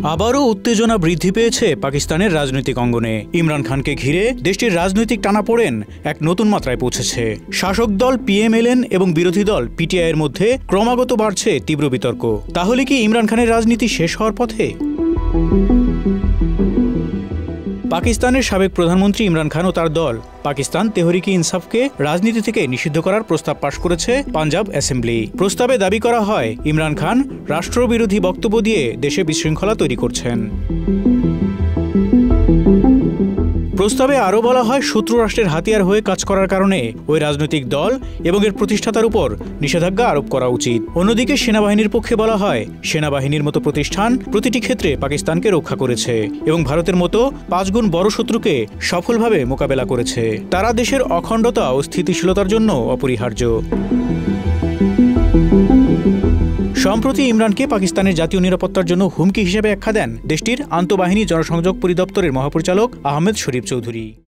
আবারও উত্তেজনা বৃদ্ধি পেয়েছে পাকিস্তানের রাজনৈতিক অঙ্গনে। ইমরান খানকে ঘিরে দেশটির রাজনৈতিক টানাপোড়েন এক নতুন মাত্রায় পৌঁছেছে। শাসক দল পিএমএলএন এবং বিরোধী দল পিটিআই এর মধ্যে ক্রমাগত বাড়ছে তীব্র বিতর্ক। তাহলে কি ইমরান খানের রাজনীতি শেষ হওয়ার পথে? পাকিস্তানের সাবেক প্রধানমন্ত্রী ইমরান খান ও তার দল পাকিস্তান তেহরিক-ই-ইনসাফকে রাজনীতি থেকে নিষিদ্ধ করার প্রস্তাব পাশ করেছে পাঞ্জাব অ্যাসেম্বলি। প্রস্তাবে দাবি করা হয়, ইমরান খান রাষ্ট্রবিরোধী বক্তব্য দিয়ে দেশে বিশৃঙ্খলা তৈরি করছেন। প্রস্তাবে আরও বলা হয়, শত্রু রাষ্ট্রের হাতিয়ার হয়ে কাজ করার কারণে ওই রাজনৈতিক দল এবং এর প্রতিষ্ঠাতার উপর নিষেধাজ্ঞা আরোপ করা উচিত। অন্যদিকে সেনাবাহিনীর পক্ষে বলা হয়, সেনাবাহিনীর মতো প্রতিষ্ঠান প্রতিটি ক্ষেত্রে পাকিস্তানকে রক্ষা করেছে এবং ভারতের মতো 5 গুণ বড় শত্রুকে সফলভাবে মোকাবেলা করেছে। তারা দেশের অখণ্ডতা ও স্থিতিশীলতার জন্য অপরিহার্য। সম্প্রতি ইমরানকে পাকিস্তানের জাতীয় নিরাপত্তার জন্য হুমকি হিসেবে আখ্যা দেন দেশটির আন্তঃবাহিনী জনসংযোগ পরিদপ্তরের মহাপরিচালক আহমেদ শরীফ চৌধুরী।